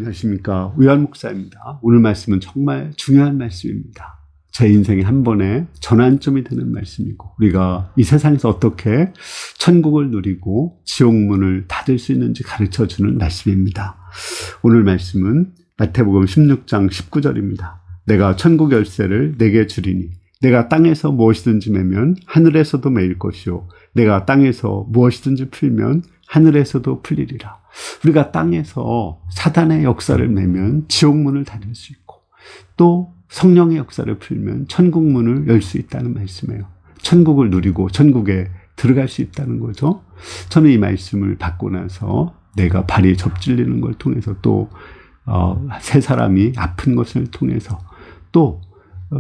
안녕하십니까. 우열 목사입니다. 오늘 말씀은 정말 중요한 말씀입니다. 제 인생의 한 번의 전환점이 되는 말씀이고, 우리가 이 세상에서 어떻게 천국을 누리고 지옥문을 닫을 수 있는지 가르쳐주는 말씀입니다. 오늘 말씀은 마태복음 16장 19절입니다. 내가 천국 열쇠를 내게 주리니 내가 땅에서 무엇이든지 매면 하늘에서도 매일 것이요 내가 땅에서 무엇이든지 풀면 하늘에서도 풀리리라. 우리가 땅에서 사단의 역사를 매면 지옥문을 닫을 수 있고, 또 성령의 역사를 풀면 천국문을 열 수 있다는 말씀이에요. 천국을 누리고 천국에 들어갈 수 있다는 거죠. 저는 이 말씀을 받고 나서 내가 발이 접질리는 걸 통해서, 또 세 사람이 아픈 것을 통해서, 또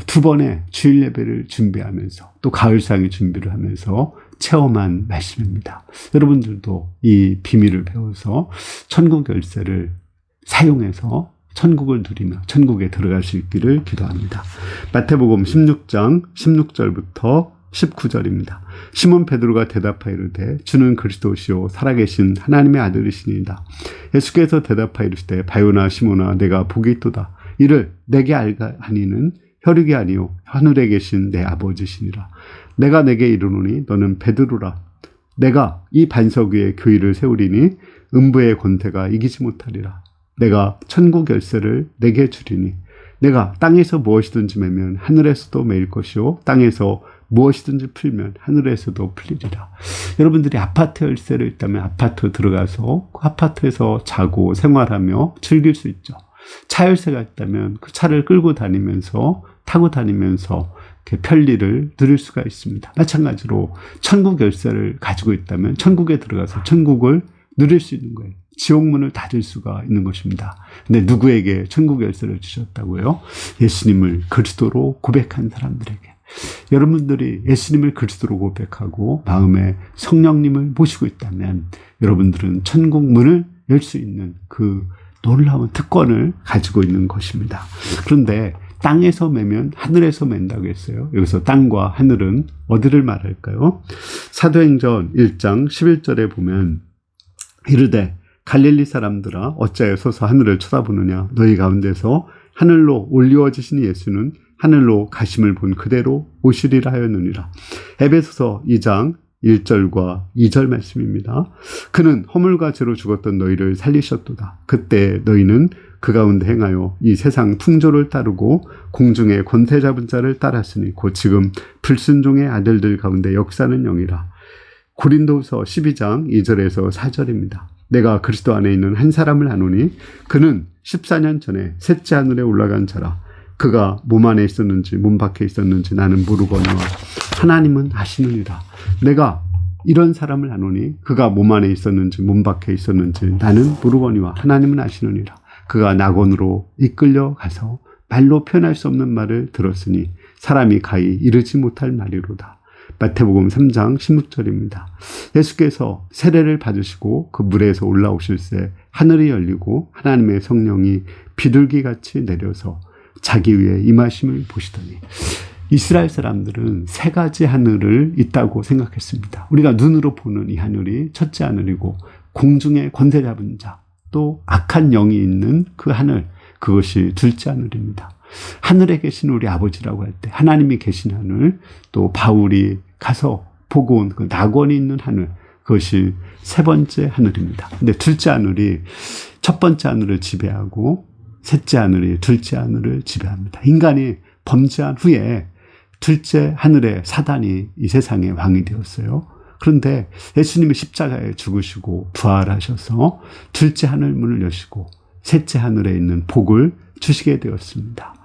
두 번의 주일 예배를 준비하면서, 또 가을상의 준비를 하면서 체험한 말씀입니다. 여러분들도 이 비밀을 배워서 천국 열쇠를 사용해서 천국을 누리며 천국에 들어갈 수 있기를 기도합니다. 마태복음 16장 16절부터 19절입니다. 시몬 베드로가 대답하여 이르되 주는 그리스도시요 살아계신 하나님의 아들이시니이다. 예수께서 대답하여 이르시되 바요나 시몬아 내가 복이 있도다. 이를 내게 알가하니는 혈육이 아니요 하늘에 계신 내 아버지시니라. 내가 내게 이르노니 너는 베드로라. 내가 이 반석 위에 교회를 세우리니 음부의 권세가 이기지 못하리라. 내가 천국 열쇠를 내게 주리니 내가 땅에서 무엇이든지 매면 하늘에서도 매일 것이요 땅에서 무엇이든지 풀면 하늘에서도 풀리리라. 여러분들이 아파트 열쇠를 있다면 아파트 들어가서 그 아파트에서 자고 생활하며 즐길 수 있죠. 차 열쇠가 있다면 그 차를 끌고 다니면서 타고 다니면서 이렇게 편리를 누릴 수가 있습니다. 마찬가지로 천국 열쇠를 가지고 있다면 천국에 들어가서 천국을 누릴 수 있는 거예요. 지옥문을 닫을 수가 있는 것입니다. 근데 누구에게 천국 열쇠를 주셨다고요? 예수님을 그리스도로 고백한 사람들에게. 여러분들이 예수님을 그리스도로 고백하고 마음에 성령님을 모시고 있다면 여러분들은 천국 문을 열 수 있는 그 놀라운 특권을 가지고 있는 것입니다. 그런데 땅에서 매면 하늘에서 맨다고 했어요. 여기서 땅과 하늘은 어디를 말할까요? 사도행전 1장 11절에 보면 이르되 갈릴리 사람들아 어찌하여 서서 하늘을 쳐다보느냐. 너희 가운데서 하늘로 올리워지신 예수는 하늘로 가심을 본 그대로 오시리라 하였느니라. 에베소서 2장 1절과 2절 말씀입니다. 그는 허물과 죄로 죽었던 너희를 살리셨도다. 그때 너희는 그 가운데 행하여 이 세상 풍조를 따르고 공중의 권세 잡은 자를 따랐으니 곧 지금 불순종의 아들들 가운데 역사는 영이라. 고린도후서 12장 2절에서 4절입니다. 내가 그리스도 안에 있는 한 사람을 아노니 그는 14년 전에 셋째 하늘에 올라간 자라. 그가 몸 안에 있었는지 몸 밖에 있었는지 나는 모르거니와 하나님은 아시느니라. 내가 이런 사람을 아노니 그가 몸 안에 있었는지 몸 밖에 있었는지 나는 모르거니와 하나님은 아시느니라. 그가 낙원으로 이끌려 가서 말로 표현할 수 없는 말을 들었으니 사람이 가히 이르지 못할 말이로다. 마태복음 3장 16절입니다. 예수께서 세례를 받으시고 그 물에서 올라오실 때 하늘이 열리고 하나님의 성령이 비둘기같이 내려서 자기 위에 임하심을 보시더니 이스라엘 사람들은 세 가지 하늘을 있다고 생각했습니다. 우리가 눈으로 보는 이 하늘이 첫째 하늘이고 공중에 권세 잡은 자, 또 악한 영이 있는 그 하늘, 그것이 둘째 하늘입니다. 하늘에 계신 우리 아버지라고 할 때 하나님이 계신 하늘, 또 바울이 가서 보고 온 그 낙원이 있는 하늘, 그것이 세 번째 하늘입니다. 근데 둘째 하늘이 첫 번째 하늘을 지배하고 셋째 하늘이 둘째 하늘을 지배합니다. 인간이 범죄한 후에 둘째 하늘의 사단이 이 세상의 왕이 되었어요. 그런데 예수님이 십자가에 죽으시고 부활하셔서 둘째 하늘 문을 여시고 셋째 하늘에 있는 복을 주시게 되었습니다.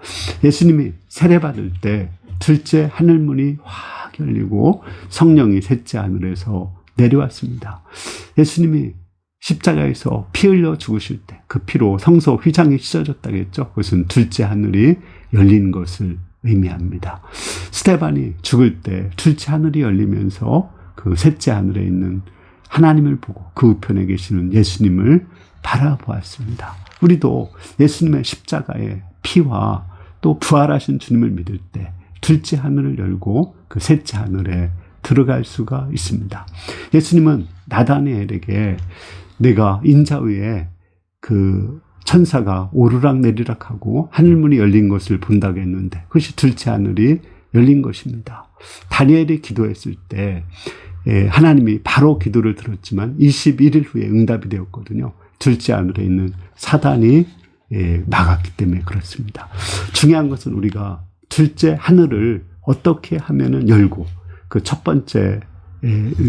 예수님이 세례받을 때 둘째 하늘 문이 확 열리고 성령이 셋째 하늘에서 내려왔습니다. 예수님이 십자가에서 피 흘려 죽으실 때 그 피로 성소 휘장이 찢어졌다겠죠. 그것은 둘째 하늘이 열린 것을 의미합니다. 스데반이 죽을 때 둘째 하늘이 열리면서 그 셋째 하늘에 있는 하나님을 보고 그 우편에 계시는 예수님을 바라보았습니다. 우리도 예수님의 십자가의 피와 또 부활하신 주님을 믿을 때 둘째 하늘을 열고 그 셋째 하늘에 들어갈 수가 있습니다. 예수님은 나다니엘에게 내가 인자 위에 그 천사가 오르락 내리락 하고 하늘문이 열린 것을 본다고 했는데 그것이 둘째 하늘이 열린 것입니다. 다니엘이 기도했을 때 하나님이 바로 기도를 들었지만 21일 후에 응답이 되었거든요. 둘째 하늘에 있는 사단이 막았기 때문에 그렇습니다. 중요한 것은 우리가 둘째 하늘을 어떻게 하면은 열고 그 첫 번째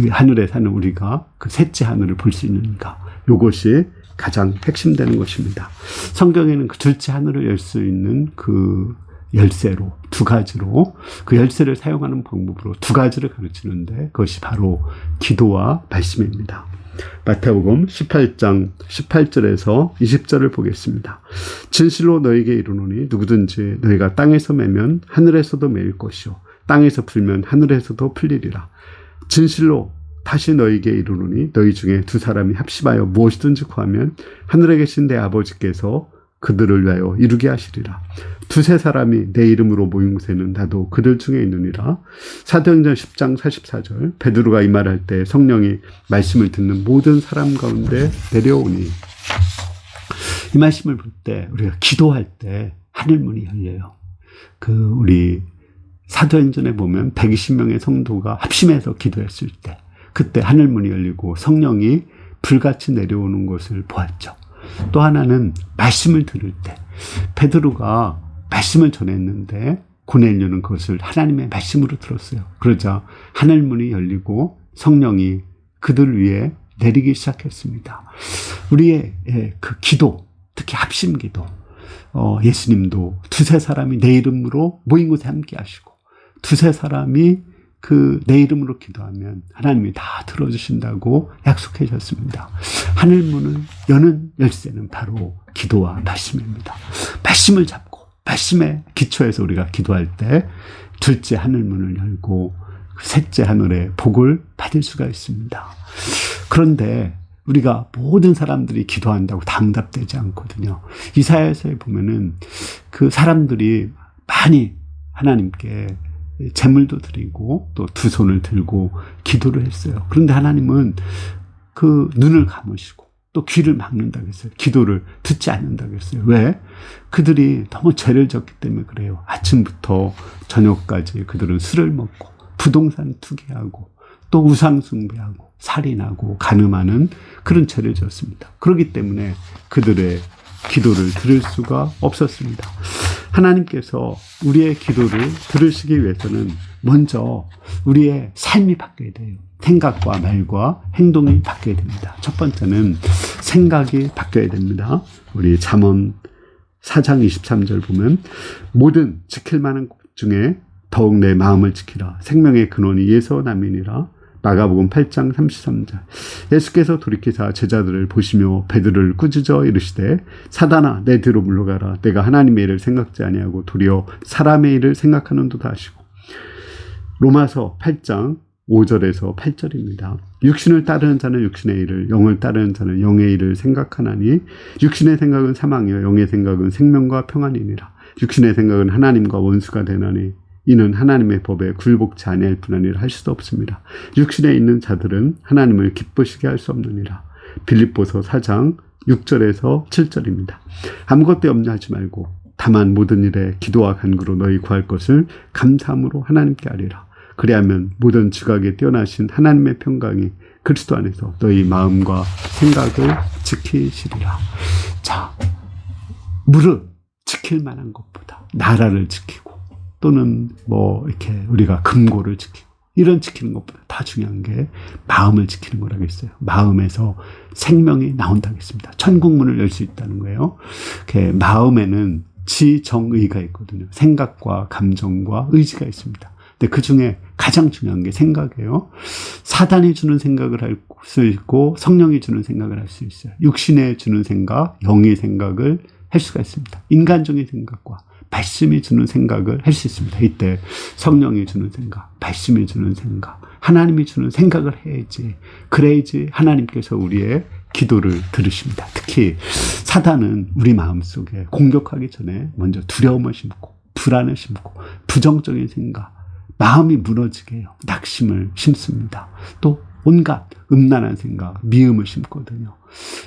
하늘에 사는 우리가 그 셋째 하늘을 볼 수 있는가, 이것이 가장 핵심되는 것입니다. 성경에는 그 둘째 하늘을 열 수 있는 그 열쇠로 두 가지로 그 열쇠를 사용하는 방법으로 두 가지를 가르치는데 그것이 바로 기도와 말씀입니다. 마태복음 18장 18절에서 20절을 보겠습니다. 진실로 너에게 이르노니 누구든지 너희가 땅에서 매면 하늘에서도 매일 것이요 땅에서 풀면 하늘에서도 풀리리라. 진실로 다시 너희에게 이르노니 너희 중에 두 사람이 합심하여 무엇이든지 구하면 하늘에 계신 내 아버지께서 그들을 위하여 이루게 하시리라. 두세 사람이 내 이름으로 모인 곳에는 나도 그들 중에 있느니라. 사도행전 10장 44절 베드로가 이 말할 때 성령이 말씀을 듣는 모든 사람 가운데 내려오니, 이 말씀을 볼 때 우리가 기도할 때 하늘문이 열려요. 우리 사도행전에 보면 120명의 성도가 합심해서 기도했을 때 그때 하늘문이 열리고 성령이 불같이 내려오는 것을 보았죠. 또 하나는 말씀을 들을 때 베드로가 말씀을 전했는데 고넬료는 그것을 하나님의 말씀으로 들었어요. 그러자 하늘문이 열리고 성령이 그들 위에 내리기 시작했습니다. 우리의 그 기도, 특히 합심 기도, 예수님도 두세 사람이 내 이름으로 모인 곳에 함께 하시고 두세 사람이 내 이름으로 기도하면 하나님이 다 들어주신다고 약속해 주셨습니다. 하늘문을 여는 열쇠는 바로 기도와 말씀입니다. 말씀을 잡고 말씀의 기초에서 우리가 기도할 때 둘째 하늘문을 열고 셋째 하늘의 복을 받을 수가 있습니다. 그런데 우리가 모든 사람들이 기도한다고 다 응답되지 않거든요. 이사야서에 보면은 그 사람들이 많이 하나님께 제물도 드리고 또 두 손을 들고 기도를 했어요. 그런데 하나님은 그 눈을 감으시고 또 귀를 막는다고 했어요. 기도를 듣지 않는다고 했어요. 왜? 그들이 너무 죄를 졌기 때문에 그래요. 아침부터 저녁까지 그들은 술을 먹고 부동산 투기하고 또 우상 숭배하고 살인하고 간음하는 그런 죄를 지었습니다. 그렇기 때문에 그들의 기도를 들을 수가 없었습니다. 하나님께서 우리의 기도를 들으시기 위해서는 먼저 우리의 삶이 바뀌어야 돼요. 생각과 말과 행동이 바뀌어야 됩니다. 첫 번째는 생각이 바뀌어야 됩니다. 우리 잠언 4장 23절 보면 모든 지킬 만한 것 중에 더욱 내 마음을 지키라. 생명의 근원이 예서남이니라. 마가복음 8장 33절 예수께서 돌이키사 제자들을 보시며 베드로를 꾸짖어 이르시되 사단아 내 뒤로 물러가라. 내가 하나님의 일을 생각지 아니하고 도리어 사람의 일을 생각하는도다 하시고, 로마서 8장 5절에서 8절입니다. 육신을 따르는 자는 육신의 일을, 영을 따르는 자는 영의 일을 생각하나니 육신의 생각은 사망이요 영의 생각은 생명과 평안이니라. 육신의 생각은 하나님과 원수가 되나니 이는 하나님의 법에 굴복치 아니할 뿐 아니라 할 수도 없습니다. 육신에 있는 자들은 하나님을 기쁘시게 할 수 없느니라. 빌립보서 4장 6절에서 7절입니다. 아무것도 염려하지 말고 다만 모든 일에 기도와 간구로 너희 구할 것을 감사함으로 하나님께 아뢰라. 그리하면 모든 지각에 뛰어나신 하나님의 평강이 그리스도 안에서 너희 마음과 생각을 지키시리라. 자, 무릇 지킬 만한 것보다 나라를 지키고 또는 이렇게 우리가 금고를 지키고 이런 지키는 것보다 다 중요한 게 마음을 지키는 거라고 했어요. 마음에서 생명이 나온다고 했습니다. 천국문을 열 수 있다는 거예요. 마음에는 지정의가 있거든요. 생각과 감정과 의지가 있습니다. 근데 그 중에 가장 중요한 게 생각이에요. 사단이 주는 생각을 할 수 있고 성령이 주는 생각을 할 수 있어요. 육신에 주는 생각, 영의 생각을 할 수가 있습니다. 인간적인 생각과 말씀이 주는 생각을 할 수 있습니다. 이때 성령이 주는 생각, 말씀이 주는 생각, 하나님이 주는 생각을 해야지, 그래야지 하나님께서 우리의 기도를 들으십니다. 특히 사단은 우리 마음속에 공격하기 전에 먼저 두려움을 심고 불안을 심고 부정적인 생각, 마음이 무너지게 해요. 낙심을 심습니다. 또 온갖 음란한 생각, 미움을 심거든요.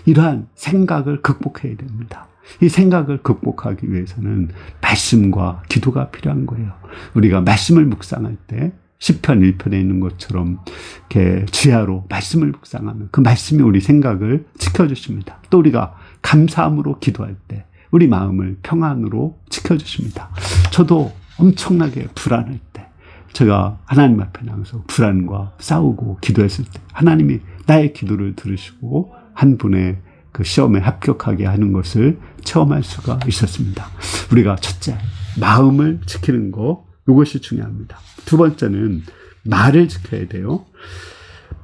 이러한 생각을 극복해야 됩니다. 이 생각을 극복하기 위해서는 말씀과 기도가 필요한 거예요. 우리가 말씀을 묵상할 때 시편 1편에 있는 것처럼 이렇게 주야로 말씀을 묵상하면 그 말씀이 우리 생각을 지켜주십니다. 또 우리가 감사함으로 기도할 때 우리 마음을 평안으로 지켜주십니다. 저도 엄청나게 불안할 때 제가 하나님 앞에 나가서 불안과 싸우고 기도했을 때 하나님이 나의 기도를 들으시고 한 분의 그 시험에 합격하게 하는 것을 체험할 수가 있었습니다. 우리가 첫째, 마음을 지키는 거, 이것이 중요합니다. 두 번째는 말을 지켜야 돼요.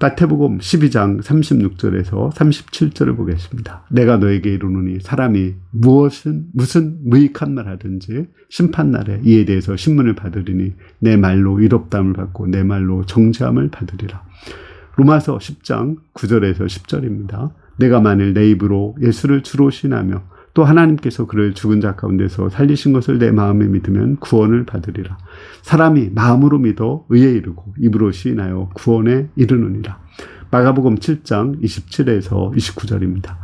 마태복음 12장 36절에서 37절을 보겠습니다. 내가 너에게 이르노니 사람이 무슨 무익한 말 하든지 심판날에 이에 대해서 신문을 받으리니 내 말로 의롭다함을 받고 내 말로 정죄함을 받으리라. 로마서 10장 9절에서 10절입니다. 내가 만일 내 입으로 예수를 주로 신하며 또 하나님께서 그를 죽은 자 가운데서 살리신 것을 내 마음에 믿으면 구원을 받으리라. 사람이 마음으로 믿어 의에 이르고 입으로 시인하여 구원에 이르느니라. 마가복음 7장 27에서 29절입니다.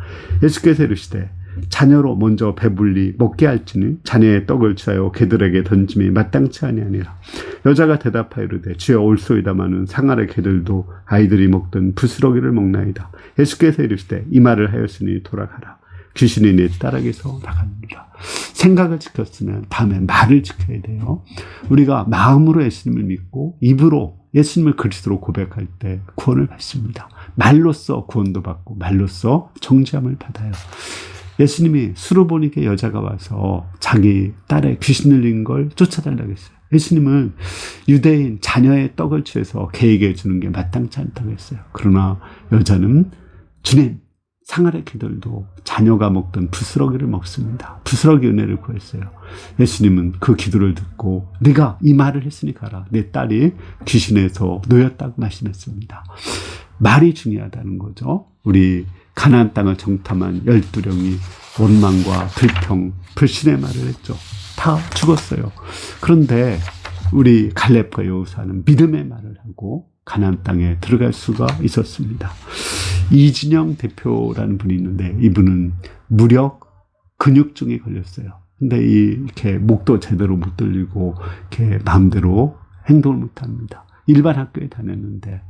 예수께서 이르시되 자녀로 먼저 배불리 먹게 할지니 자녀의 떡을 취하여 개들에게 던짐이 마땅치 아니하니라. 여자가 대답하여 이르되 주여 올소이다마는 상아의 개들도 아이들이 먹던 부스러기를 먹나이다. 예수께서 이르시되 이 말을 하였으니 돌아가라. 귀신이 내 딸에게서 나갑니다. 생각을 지켰으면 다음에 말을 지켜야 돼요. 우리가 마음으로 예수님을 믿고 입으로 예수님을 그리스도로 고백할 때 구원을 받습니다. 말로써 구원도 받고 말로써 정죄함을 받아요. 예수님이 수르보니게 여자가 와서 자기 딸의 귀신 들린 걸 쫓아달라고 했어요. 예수님은 유대인 자녀의 떡을 취해서 개에게 주는 게 마땅치 않다고 했어요. 그러나 여자는 주님, 상아의 개들도 자녀가 먹던 부스러기를 먹습니다. 부스러기 은혜를 구했어요. 예수님은 그 기도를 듣고 네가 이 말을 했으니 가라. 내 딸이 귀신에서 놓였다고 말씀했습니다. 말이 중요하다는 거죠. 우리 가나안 땅을 정탐한 12명이 원망과 불평, 불신의 말을 했죠. 다 죽었어요. 그런데 우리 갈렙과 여호수아는 믿음의 말을 하고 가나안 땅에 들어갈 수가 있었습니다. 이진영 대표라는 분이 있는데 이분은 무력 근육증에 걸렸어요. 근데 이렇게 목도 제대로 못 들리고 이렇게 마음대로 행동을 못 합니다. 일반 학교에 다녔는데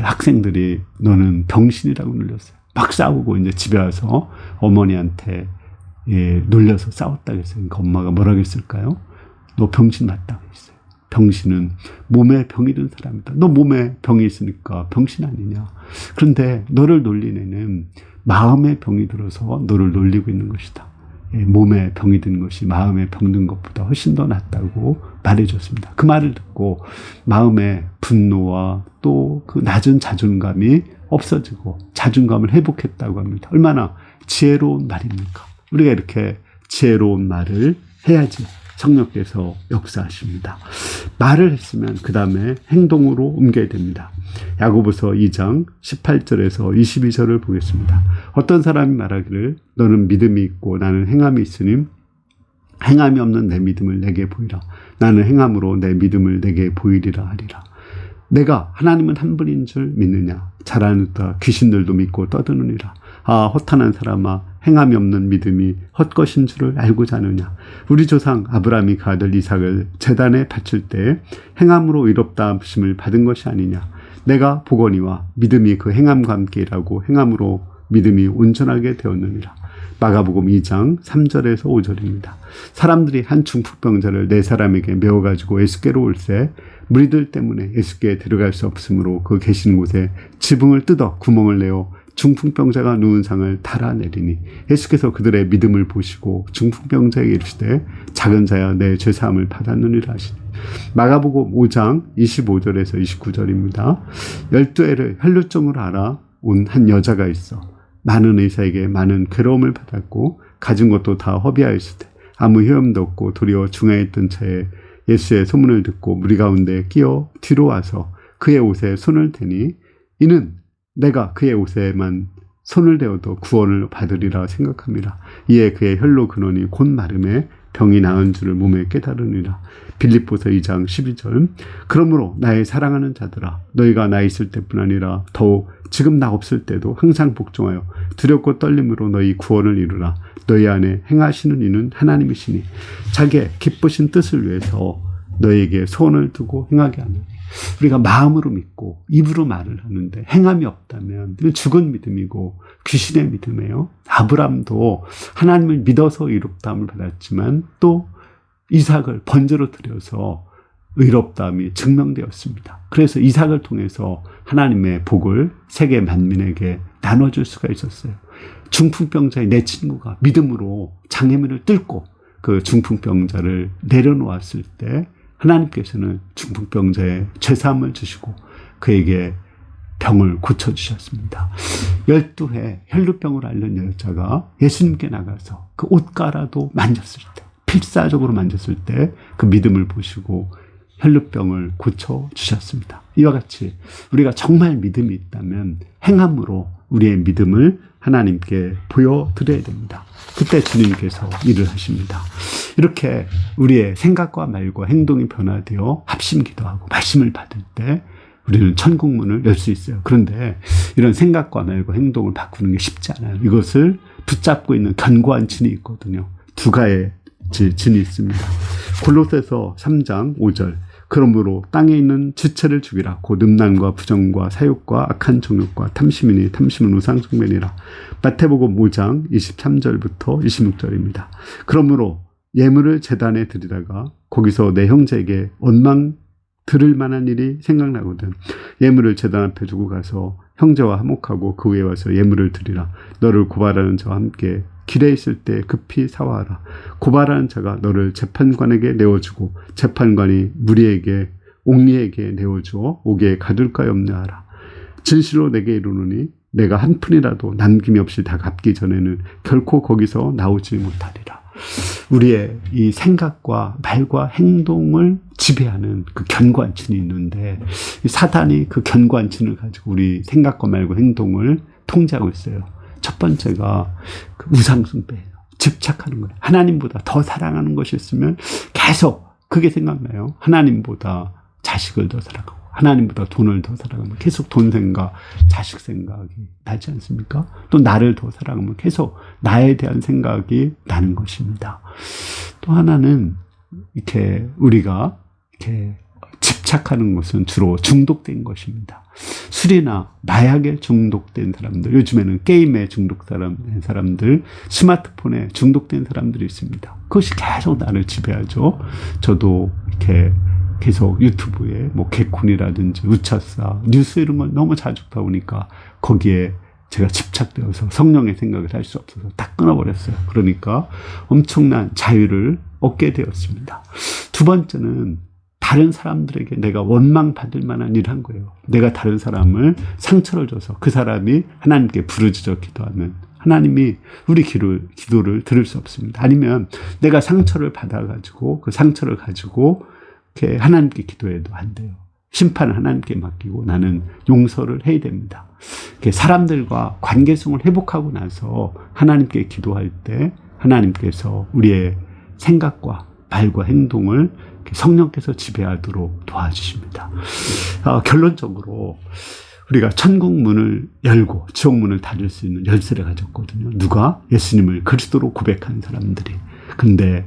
학생들이 너는 병신이라고 놀렸어요. 막 싸우고 이제 집에 와서 어머니한테 놀려서 싸웠다고 했어요. 그러니까 엄마가 뭐라고 했을까요? 너 병신 맞다고 했어요. 병신은 몸에 병이 든 사람이다. 너 몸에 병이 있으니까 병신 아니냐. 그런데 너를 놀린 애는 마음에 병이 들어서 너를 놀리고 있는 것이다. 몸에 병이 든 것이 마음에 병든 것보다 훨씬 더 낫다고 말해줬습니다. 그 말을 듣고 마음의 분노와 또 그 낮은 자존감이 없어지고 자존감을 회복했다고 합니다. 얼마나 지혜로운 말입니까? 우리가 이렇게 지혜로운 말을 해야지 성령께서 역사하십니다. 말을 했으면 그 다음에 행동으로 옮겨야 됩니다. 야고보서 2장 18절에서 22절을 보겠습니다. 어떤 사람이 말하기를 너는 믿음이 있고 나는 행함이 있으니 행함이 없는 내 믿음을 내게 보이라. 나는 행함으로 내 믿음을 내게 보이리라 하리라. 내가 하나님은 한 분인 줄 믿느냐? 잘하는다 귀신들도 믿고 떠드느니라. 아 허탄한 사람아 행함이 없는 믿음이 헛것인 줄을 알고 자느냐. 우리 조상 아브라함이 그 아들 이삭을 제단에 바칠 때 행함으로 의롭다 하심을 받은 것이 아니냐. 내가 보거니와 믿음이 그 행함과 함께 일하고 행함으로 믿음이 온전하게 되었느니라. 마가복음 2장 3절에서 5절입니다. 사람들이 한 중풍병자를 네 사람에게 메워가지고 예수께로 올세 무리들 때문에 예수께 들어갈 수 없으므로 그 계신 곳에 지붕을 뜯어 구멍을 내어 중풍병자가 누운 상을 달아내리니 예수께서 그들의 믿음을 보시고 중풍병자에게 이르시되 작은 자야 내 죄사함을 받았느니라 하시니. 마가복음 5장 25절에서 29절입니다. 12애를 혈루증으로 알아온 한 여자가 있어 많은 의사에게 많은 괴로움을 받았고 가진 것도 다 허비하였을 때 아무 효험도 없고 도리어 중하에 있던 차에 예수의 소문을 듣고 무리 가운데 끼어 뒤로 와서 그의 옷에 손을 대니 이는 내가 그의 옷에만 손을 대어도 구원을 받으리라 생각합니다. 이에 그의 혈로 근원이 곧 마름에 병이 나은 줄을 몸에 깨달으니라. 빌립보서 2장 12절. 그러므로 나의 사랑하는 자들아, 너희가 나 있을 때뿐 아니라 더욱 지금 나 없을 때도 항상 복종하여 두렵고 떨림으로 너희 구원을 이루라. 너희 안에 행하시는 이는 하나님이시니 자기의 기쁘신 뜻을 위해서 너희에게 소원을 두고 행하게 하는. 우리가 마음으로 믿고 입으로 말을 하는데 행함이 없다면 이건 죽은 믿음이고 귀신의 믿음이에요. 아브람도 하나님을 믿어서 의롭다함을 받았지만 또 이삭을 번제로 드려서 의롭다함이 증명되었습니다. 그래서 이삭을 통해서 하나님의 복을 세계 만민에게 나눠줄 수가 있었어요. 중풍병자의 내 친구가 믿음으로 장애물을 뚫고 그 중풍병자를 내려놓았을 때 하나님께서는 중풍병자의 죄사함을 주시고 그에게 병을 고쳐주셨습니다. 12해 혈루병을 앓는 여자가 예수님께 나가서 그 옷가라도 만졌을 때, 필사적으로 만졌을 때 그 믿음을 보시고 혈루병을 고쳐주셨습니다. 이와 같이 우리가 정말 믿음이 있다면 행함으로 우리의 믿음을 하나님께 보여드려야 됩니다. 그때 주님께서 일을 하십니다. 이렇게 우리의 생각과 말과 행동이 변화되어 합심 기도하고 말씀을 받을 때 우리는 천국 문을 열 수 있어요. 그런데 이런 생각과 말과 행동을 바꾸는 게 쉽지 않아요. 이것을 붙잡고 있는 견고한 진이 있거든요. 두 가의 진이 있습니다. 골로새서 3장 5절. 그러므로 땅에 있는 지체를 죽이라. 곧 음란과 부정과 사욕과 악한 정욕과 탐심이니 탐심은 우상숭배니라. 마태복음 5장 23절부터 26절입니다. 그러므로 예물을 제단에 드리다가 거기서 내 형제에게 원망 들을 만한 일이 생각나거든. 예물을 제단 앞에 두고 가서 형제와 화목하고 그 위에 와서 예물을 드리라. 너를 고발하는 자와 함께 길에 있을 때 급히 사와하라. 고발하는 자가 너를 재판관에게 내어주고 재판관이 무리에게 옥리에게 내어주어 옥에 가둘까 염려하라. 진실로 내게 이르노니 내가 한 푼이라도 남김이 없이 다 갚기 전에는 결코 거기서 나오지 못하리라. 우리의 이 생각과 말과 행동을 지배하는 그 견고한 진이 있는데 사단이 그 견고한 진을 가지고 우리 생각과 말과 행동을 통제하고 있어요. 첫 번째가 그 우상숭배예요. 집착하는 거예요. 하나님보다 더 사랑하는 것이 있으면 계속 그게 생각나요. 하나님보다 자식을 더 사랑하고 하나님보다 돈을 더 사랑하면 계속 돈 생각, 자식 생각이 나지 않습니까? 또 나를 더 사랑하면 계속 나에 대한 생각이 나는 것입니다. 또 하나는 이렇게 우리가 이렇게 집착하는 것은 주로 중독된 것입니다. 술이나 마약에 중독된 사람들, 요즘에는 게임에 중독된 사람들, 스마트폰에 중독된 사람들이 있습니다. 그것이 계속 나를 지배하죠. 저도 이렇게 계속 유튜브에 뭐 개콘이라든지 우차사, 뉴스 이런 걸 너무 자주 보다 보니까 거기에 제가 집착되어서 성령의 생각을 할 수 없어서 딱 끊어버렸어요. 그러니까 엄청난 자유를 얻게 되었습니다. 두 번째는 다른 사람들에게 내가 원망받을 만한 일을 한 거예요. 내가 다른 사람을 상처를 줘서 그 사람이 하나님께 부르짖어 기도하면 하나님이 우리 기도를 들을 수 없습니다. 아니면 내가 상처를 받아가지고 그 상처를 가지고 이렇게 하나님께 기도해도 안 돼요. 심판을 하나님께 맡기고 나는 용서를 해야 됩니다. 사람들과 관계성을 회복하고 나서 하나님께 기도할 때 하나님께서 우리의 생각과 말과 행동을 성령께서 지배하도록 도와주십니다. 결론적으로 우리가 천국 문을 열고 지옥 문을 닫을 수 있는 열쇠를 가졌거든요. 누가? 예수님을 그리스도로 고백하는 사람들이. 근데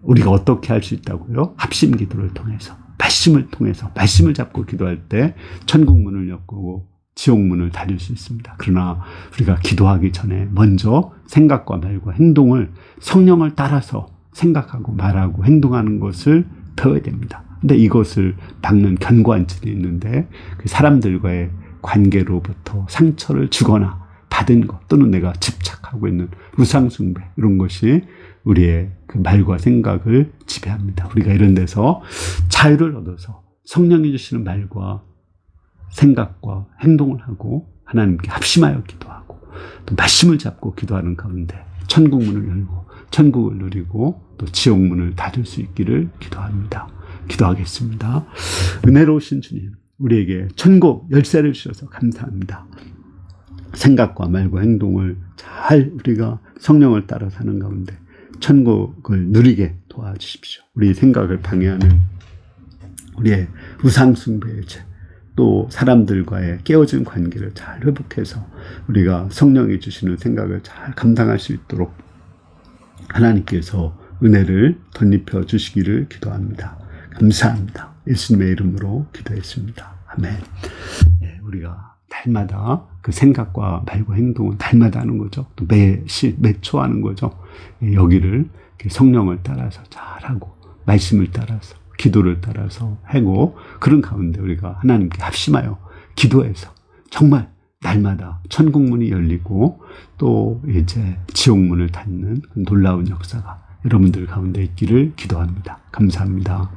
우리가 어떻게 할 수 있다고요? 합심 기도를 통해서, 말씀을 통해서, 말씀을 잡고 기도할 때 천국 문을 열고 지옥 문을 닫을 수 있습니다. 그러나 우리가 기도하기 전에 먼저 생각과 말과 행동을 성령을 따라서 생각하고 말하고 행동하는 것을 배워야 됩니다. 근데 이것을 막는 견고한 진이 있는데 그 사람들과의 관계로부터 상처를 주거나 받은 것 또는 내가 집착하고 있는 우상숭배 이런 것이 우리의 그 말과 생각을 지배합니다. 우리가 이런 데서 자유를 얻어서 성령이 주시는 말과 생각과 행동을 하고 하나님께 합심하여 기도하고 또 말씀을 잡고 기도하는 가운데 천국 문을 열고 천국을 누리고 또 지옥 문을 닫을 수 있기를 기도합니다. 기도하겠습니다. 은혜로우신 주님, 우리에게 천국 열쇠를 주셔서 감사합니다. 생각과 말과 행동을 잘 우리가 성령을 따라 사는 가운데 천국을 누리게 도와주십시오. 우리 생각을 방해하는 우리의 우상숭배의 죄, 또 사람들과의 깨어진 관계를 잘 회복해서 우리가 성령이 주시는 생각을 잘 감당할 수 있도록 하나님께서 은혜를 덧입혀 주시기를 기도합니다. 감사합니다. 예수님의 이름으로 기도했습니다. 아멘. 네, 우리가 달마다 그 생각과 말과 행동은 달마다 하는 거죠. 또 매초 하는 거죠. 여기를 성령을 따라서 잘하고 말씀을 따라서 기도를 따라서 하고 그런 가운데 우리가 하나님께 합심하여 기도해서 정말 날마다 천국문이 열리고 또 이제 지옥문을 닫는 놀라운 역사가 여러분들 가운데 있기를 기도합니다. 감사합니다.